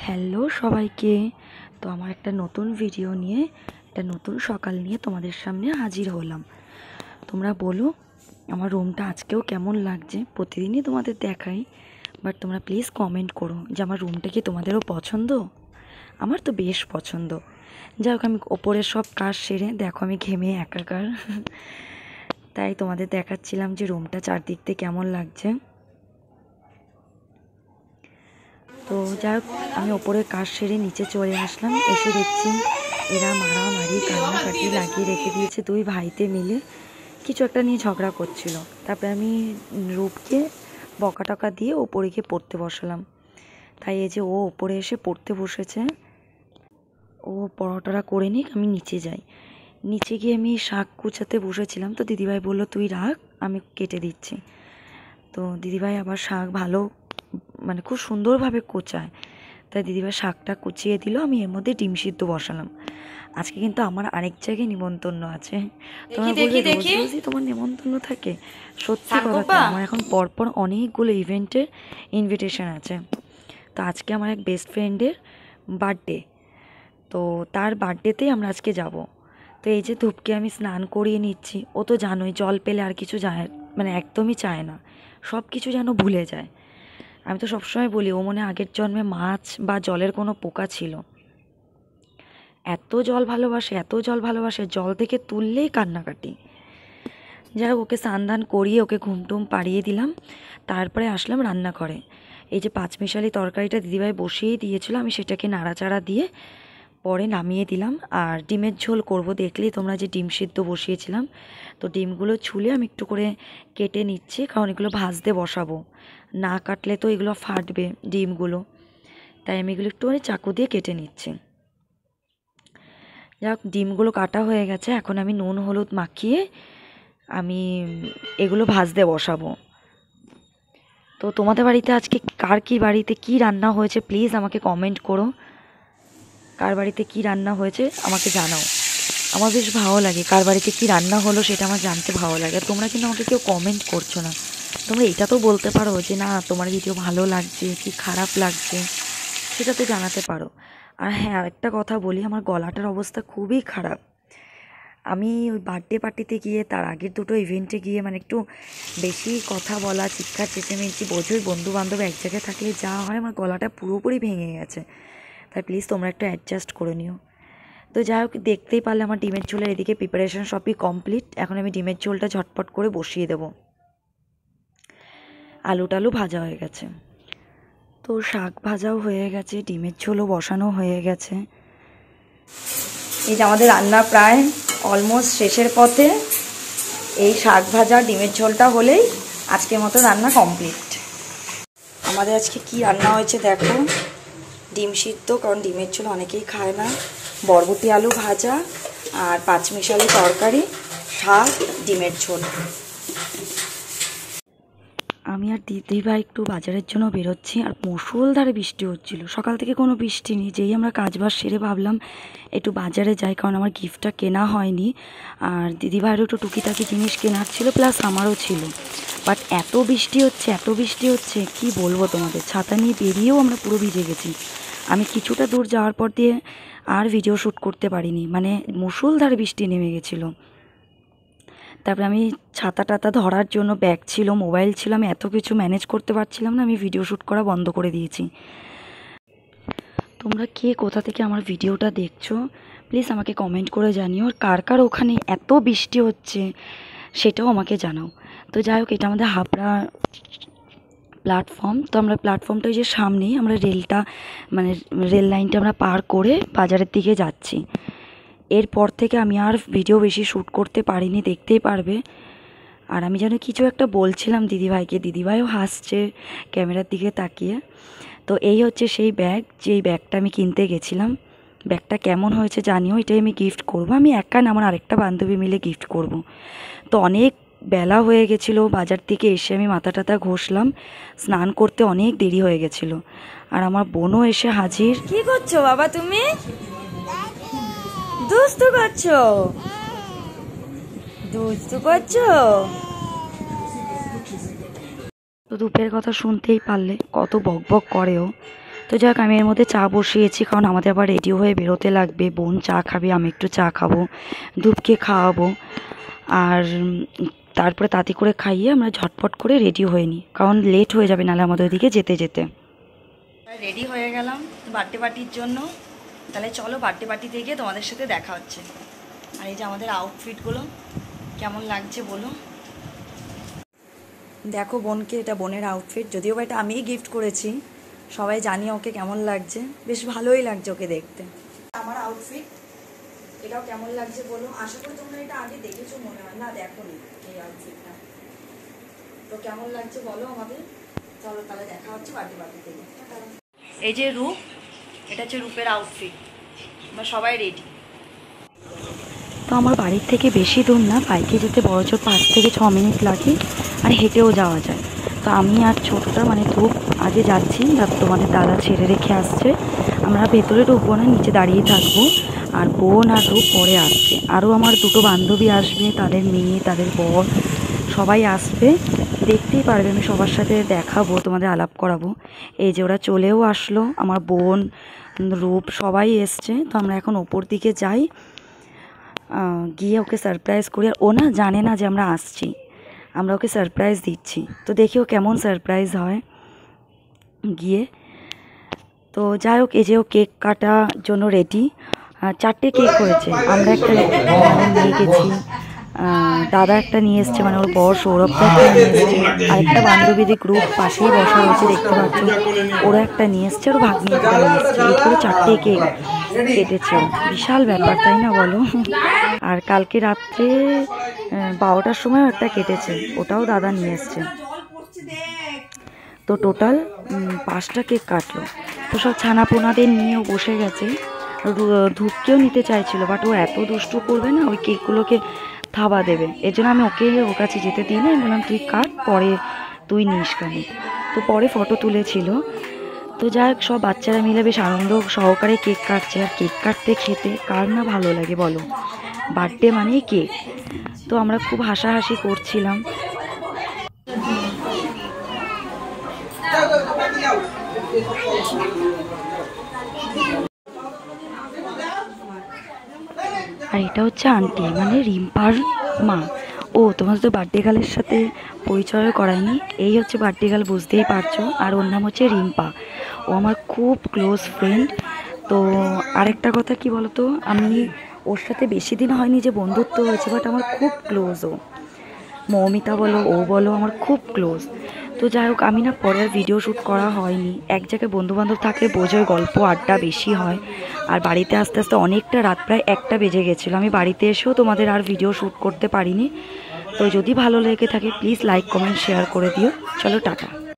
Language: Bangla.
হ্যালো সবাইকে। তো আমার একটা নতুন ভিডিও নিয়ে একটা নতুন সকাল নিয়ে তোমাদের সামনে হাজির হলাম। তোমরা বলো আমার রুমটা আজকেও কেমন লাগছে। প্রতিদিনই তোমাদের দেখাই, বাট তোমরা প্লিজ কমেন্ট করো যে আমার রুমটা কি তোমাদেরও পছন্দ। আমার তো বেশ পছন্দ। যাই হোক, আমি ওপরের সব কাজ সেরে দেখো আমি ঘেমে একাকার তাই তোমাদের দেখাচ্ছিলাম যে রুমটা চারদিক থেকে কেমন লাগছে। তো যাই হোক, আমি ওপরে কাজ সেরে নিচে চলে আসলাম। এসে দেখছি এরা মারামারি কান্নাকাটি লাগিয়ে রেখে দিয়েছে। দুই ভাইতে মিলে কিছু একটা নিয়ে ঝগড়া করছিল। তারপরে আমি রূপকে বকা টকা দিয়ে ওপরে গিয়ে পড়তে বসালাম। তাই এই যে ও ওপরে এসে পড়তে বসেছে, ও পড়াটা করে নিক, আমি নিচে যাই। নিচে গিয়ে আমি শাক কুচাতে বসেছিলাম, তো দিদিভাই বলল তুই রাখ, আমি কেটে দিচ্ছি। তো দিদিভাই আবার শাক ভালো মানে খুব সুন্দরভাবে কোচায়, তাই দিদিভাই শাকটা কুচিয়ে দিল। আমি এর মধ্যে ডিম সিদ্ধ বসালাম। আজকে কিন্তু আমার আরেক জায়গায় নিমন্ত্রণ আছে। তোমার বলবে রোজ রোজই তোমার নিমন্ত্রণ থাকে? সত্যি কথা, আমার এখন পরপর অনেকগুলো ইভেন্টের ইনভিটেশন আছে। তো আজকে আমার এক বেস্ট ফ্রেন্ডের বার্থডে, তো তার বার্থডেতেই আমরা আজকে যাব। তো এই যে ধূপকে আমি স্নান করিয়ে নিচ্ছি। ও তো জানোই জল পেলে আর কিছু যায় মানে একদমই চায় না, সব কিছু যেন ভুলে যায়। আমি তো সবসময় বলি ও মনে আগের জন্মে মাছ বা জলের কোনো পোকা ছিল। এত জল ভালোবাসে, এত জল ভালোবাসে, জল থেকে তুললেই কান্নাকাটি। যাই হোক, ওকে স্নান করিয়ে ওকে ঘুমটুম পাড়িয়ে দিলাম। তারপরে আসলাম রান্নাঘরে। এই যে পাঁচমিশালি তরকারিটা দিদিভাই বসিয়েই দিয়েছিল, আমি সেটাকে নাড়াচাড়া দিয়ে পরে নামিয়ে দিলাম। আর ডিমের ঝোল করব, দেখলেই তোমরা যে ডিম সিদ্ধ বসিয়েছিলাম। তো ডিমগুলো ছুলে আমি একটু করে কেটে নিচ্ছি, কারণ এগুলো ভাজতে বসাবো। না কাটলে তো এগুলো ফাটবে ডিমগুলো, তাই আমি এগুলো একটু চাকু দিয়ে কেটে নিচ্ছি। যাক, ডিমগুলো কাটা হয়ে গেছে। এখন আমি নুন হলুদ মাখিয়ে আমি এগুলো ভাজতে বসাবো। তো তোমাদের বাড়িতে আজকে কার কি বাড়িতে কি রান্না হয়েছে প্লিজ আমাকে কমেন্ট করো। কার বাড়িতে কি রান্না হয়েছে আমাকে জানাও। আমার বেশ ভালো লাগে কার বাড়িতে কি রান্না হলো সেটা আমার জানতে ভালো লাগে। তোমরা কিন্তু আমাকে কেউ কমেন্ট করছো না। তোমরা এটা তো বলতে পারো যে না তোমার ভিডিও ভালো লাগছে কি খারাপ লাগছে, সেটা তো জানাতে পারো। আর হ্যাঁ, আরেকটা কথা বলি, আমার গলাটার অবস্থা খুবই খারাপ। আমি ওই বার্থডে পার্টিতে গিয়ে তার আগের দুটো ইভেন্টে গিয়ে মানে একটু বেশি কথা বলা, চিৎকার চেঁচামেচি, বোঝোই বন্ধু বান্ধব এক জায়গায় থাকলে যা হয়, আমার গলাটা পুরোপুরি ভেঙে গেছে। তাই প্লিজ তোমরা একটু অ্যাডজাস্ট করে নিও। তো যাই হোক, দেখতেই পারলে আমার ডিমের ঝোলের এদিকে প্রিপারেশন সবই কমপ্লিট। এখন আমি ডিমের ঝোলটা ঝটপট করে বসিয়ে দেবো। আলু টালু ভাজা হয়ে গেছে, তো শাক ভাজাও হয়ে গেছে, ডিমের ঝোলও বসানো হয়ে গেছে। এই যে আমাদের রান্না প্রায় অলমোস্ট শেষের পথে। এই শাক ভাজা ডিমের ঝোলটা হলেই আজকের মতো রান্না কমপ্লিট। আমাদের আজকে কি রান্না হয়েছে দেখো। ডিম সিদ্ধ, কারণ ডিমের ঝোল অনেকেই খায় না, বরবটি আলু ভাজা, আর পাঁচমিশালি তরকারি, শাক, ডিমের ঝোল। আমি আর দিদিভাই একটু বাজারের জন্য বেরোচ্ছি, আর মুষলধারে বৃষ্টি হচ্ছিল। সকাল থেকে কোনো বৃষ্টি নেই, যেই আমরা কাজবাজ সেরে ভাবলাম একটু বাজারে যাই, কারণ আমার গিফটটা কেনা হয়নি। আর দিদিভাইয়েরও একটু টুকিটাকি জিনিস কেনার ছিল, প্লাস আমারও ছিল। বাট এত বৃষ্টি হচ্ছে, এত বৃষ্টি হচ্ছে কি বলবো তোমাদের, ছাতা নিয়ে বেরিয়েও আমরা পুরো ভিজে গেছি। আমি কিছুটা দূর যাওয়ার পর দিয়ে আর ভিডিও শ্যুট করতে পারিনি, মানে মুষলধারে বৃষ্টি নেমে গেছিলো। তারপরে আমি ছাতা টাতা ধরার জন্য ব্যাগ ছিল, মোবাইল ছিল, আমি এত কিছু ম্যানেজ করতে পারছিলাম না, আমি ভিডিও শ্যুট করা বন্ধ করে দিয়েছি। তোমরা কে কোথা থেকে আমার ভিডিওটা দেখছো প্লিজ আমাকে কমেন্ট করে জানিও। আর কার কার ওখানে এত বৃষ্টি হচ্ছে সেটাও আমাকে জানাও। তো যাই হোক, এটা আমাদের হাবড়া প্ল্যাটফর্ম। তো আমরা প্ল্যাটফর্মটা যে সামনেই, আমরা রেলটা মানে রেল লাইনটা আমরা পার করে বাজারের দিকে যাচ্ছি। এরপর থেকে আমি আর ভিডিও বেশি শ্যুট করতে পারিনি, দেখতেই পারবে। আর আমি যেন কিছু একটা বলছিলাম দিদিভাইকে, দিদিভাইও হাসছে ক্যামেরার দিকে তাকিয়ে। তো এই হচ্ছে সেই ব্যাগ, যেই ব্যাগটা আমি কিনতে গেছিলাম। ব্যাগটা কেমন হয়েছে জানিও, এটাই আমি গিফট করব। আমি একা না, আমার আরেকটা বান্ধবী মিলে গিফট করব। তো অনেক বেলা হয়ে গেছিলো, বাজার থেকে এসে আমি মাথা টাথা ঘষলাম, স্নান করতে অনেক দেরি হয়ে গেছিলো। আর আমার বোনও এসে হাজির। কি করছো বাবা তুমি? দুষ্টু করছো, দুষ্টু করছো। তো ধূপের কথা শুনতেই পারলে কত বক বক করেও। তো যাক, আমি এর মধ্যে চা বসিয়েছি, কারণ আমাদের আবার রেডি হয়ে বেরোতে লাগবে। বোন চা খাবে, আমি একটু চা খাবো, ধূপকে খাওয়াবো, আর তারপরে তাড়াতাড়ি করে খাইয়ে আমরা ঝটপট করে রেডি হয়ে নিই, কারণ লেট হয়ে যাবে নাহলে আমাদের ওদিকে যেতে যেতে। রেডি হয়ে গেলাম বার্থডে পার্টির জন্য। তাহলে চলো বার্থডে পার্টিতে গিয়ে তোমাদের সাথে দেখা হচ্ছে। আর এই যে আমাদের আউটফিটগুলো কেমন লাগছে বলো। দেখো বোনকে, এটা বোনের আউটফিট, যদিও বা এটা আমিই গিফট করেছি। সবাই জানি ওকে কেমন লাগছে, বেশ ভালোই লাগছে ওকে দেখতে। আমার আউটফিট এটাও কেমন লাগছে বলো। আশা করি তোমরা এটা আগে দেখেছো মনে হয়, না দেখোনি এই আউটফিটটা। তো কেমন লাগছে বলো আমাদের। চলো তাহলে দেখা হচ্ছে বার্থডে পার্টিতে। এই যে রূপ, এটা হচ্ছে রূপের আউটফিট। আমরা সবাই রেডি। তো আমার বাড়ির থেকে বেশি দূর না, বাইকে যেতে বড়জোর 5 থেকে 6 মিনিট লাগে, আর হেঁটেও যাওয়া যায়। তো আমি আর ছোটটা মানে ধূপ আগে যাচ্ছি, তোমাদের দাদা ছেড়ে রেখে আসছে। আমরা ভেতরে ঢুকবো না, নিচে দাঁড়িয়ে থাকবো। আর বোন আর রূপ পরে আসছে, আরও আমার দুটো বান্ধবী আসবে, তাদের মেয়ে, তাদের বর, সবাই আসবে। দেখতেই পারবে, আমি সবার সাথে দেখাবো, তোমাদের আলাপ করাবো। এই যে ওরা চলেও আসলো, আমার বোন, রূপ সবাই এসছে। তো আমরা এখন ওপর দিকে যাই, গিয়ে ওকে সারপ্রাইজ করি। আর ও না জানে না যে আমরা আসছি, আমরা ওকে সারপ্রাইজ দিচ্ছি। তো দেখি ও কেমন সারপ্রাইজ হয় গিয়ে। তো যাই হোক, এই যে ও কেক কাটার জন্য রেডি। 4টে কেক হয়েছে, আমরা একটা নিয়ে গেছি, দাদা একটা নিয়ে এসছে, মানে ওর বর সৌরভটা একটা নিয়ে এসছে, আরেকটা বান্ধবীদের গ্রুপ পাশেই বসা হয়েছে দেখতে পাচ্ছ, ওরা একটা নিয়ে এসছে, ওর ভাগ্নি একটা নিয়ে এসছে। এই করে 4টে কেক কেটেছে। বিশাল ব্যাপার, তাই না বলো। আর কালকে রাত্রে 12টার সময় একটা কেটেছে, ওটাও দাদা নিয়ে এসছে। তো টোটাল 5টা কেক কাটলো। তো সব ছানাপোনাদের নিয়েও বসে গেছে। ধূপকেও নিতে চাইছিল, বাট ও এত দুষ্টু করবে না, ওই কেকগুলোকে থাবা দেবে। এর জন্য আমি ওর কাছে যেতে দিই না, বললাম তুই কাট, পরে তুই নিস কেন। তো পরে ফটো তুলেছিল। তো যাই হোক, সব বাচ্চারা মিলে বেশ আনন্দ সহকারে কেক কাটছে। আর কেক কাটতে খেতে কার না ভালো লাগে বলো, বার্থডে মানেই কেক। তো আমরা খুব হাসাহাসি করছিলাম। আর এটা হচ্ছে আন্টি, মানে রিম্পার মা। ও তোমার তো বার্থডে গার্লের সাথে পরিচয় করায়নি, এই হচ্ছে বার্থডে গার্ল, বুঝতেই পারছো। আর ওর নাম হচ্ছে রিম্পা, ও আমার খুব ক্লোজ ফ্রেন্ড। তো আরেকটা কথা কি বলতো, আমি ওর সাথে বেশি দিন হয়নি যে বন্ধুত্ব হয়েছে, বাট আমার খুব ক্লোজ ও। মৌমিতা বলো, ও বলো, আমার খুব ক্লোজ। তো যাই হোক, আমি না পরের ভিডিও শ্যুট করা হয়নি। এক জায়গায় বন্ধুবান্ধব থাকলে বোঝোই, গল্প আড্ডা বেশি হয়। আর বাড়িতে আস্তে আস্তে অনেকটা রাত, প্রায় 1টা বেজে গেছিলো। আমি বাড়িতে এসেও তোমাদের আর ভিডিও শ্যুট করতে পারিনি। তো যদি ভালো লেগে থাকে প্লিজ লাইক কমেন্ট শেয়ার করে দিও। চলো টাটা।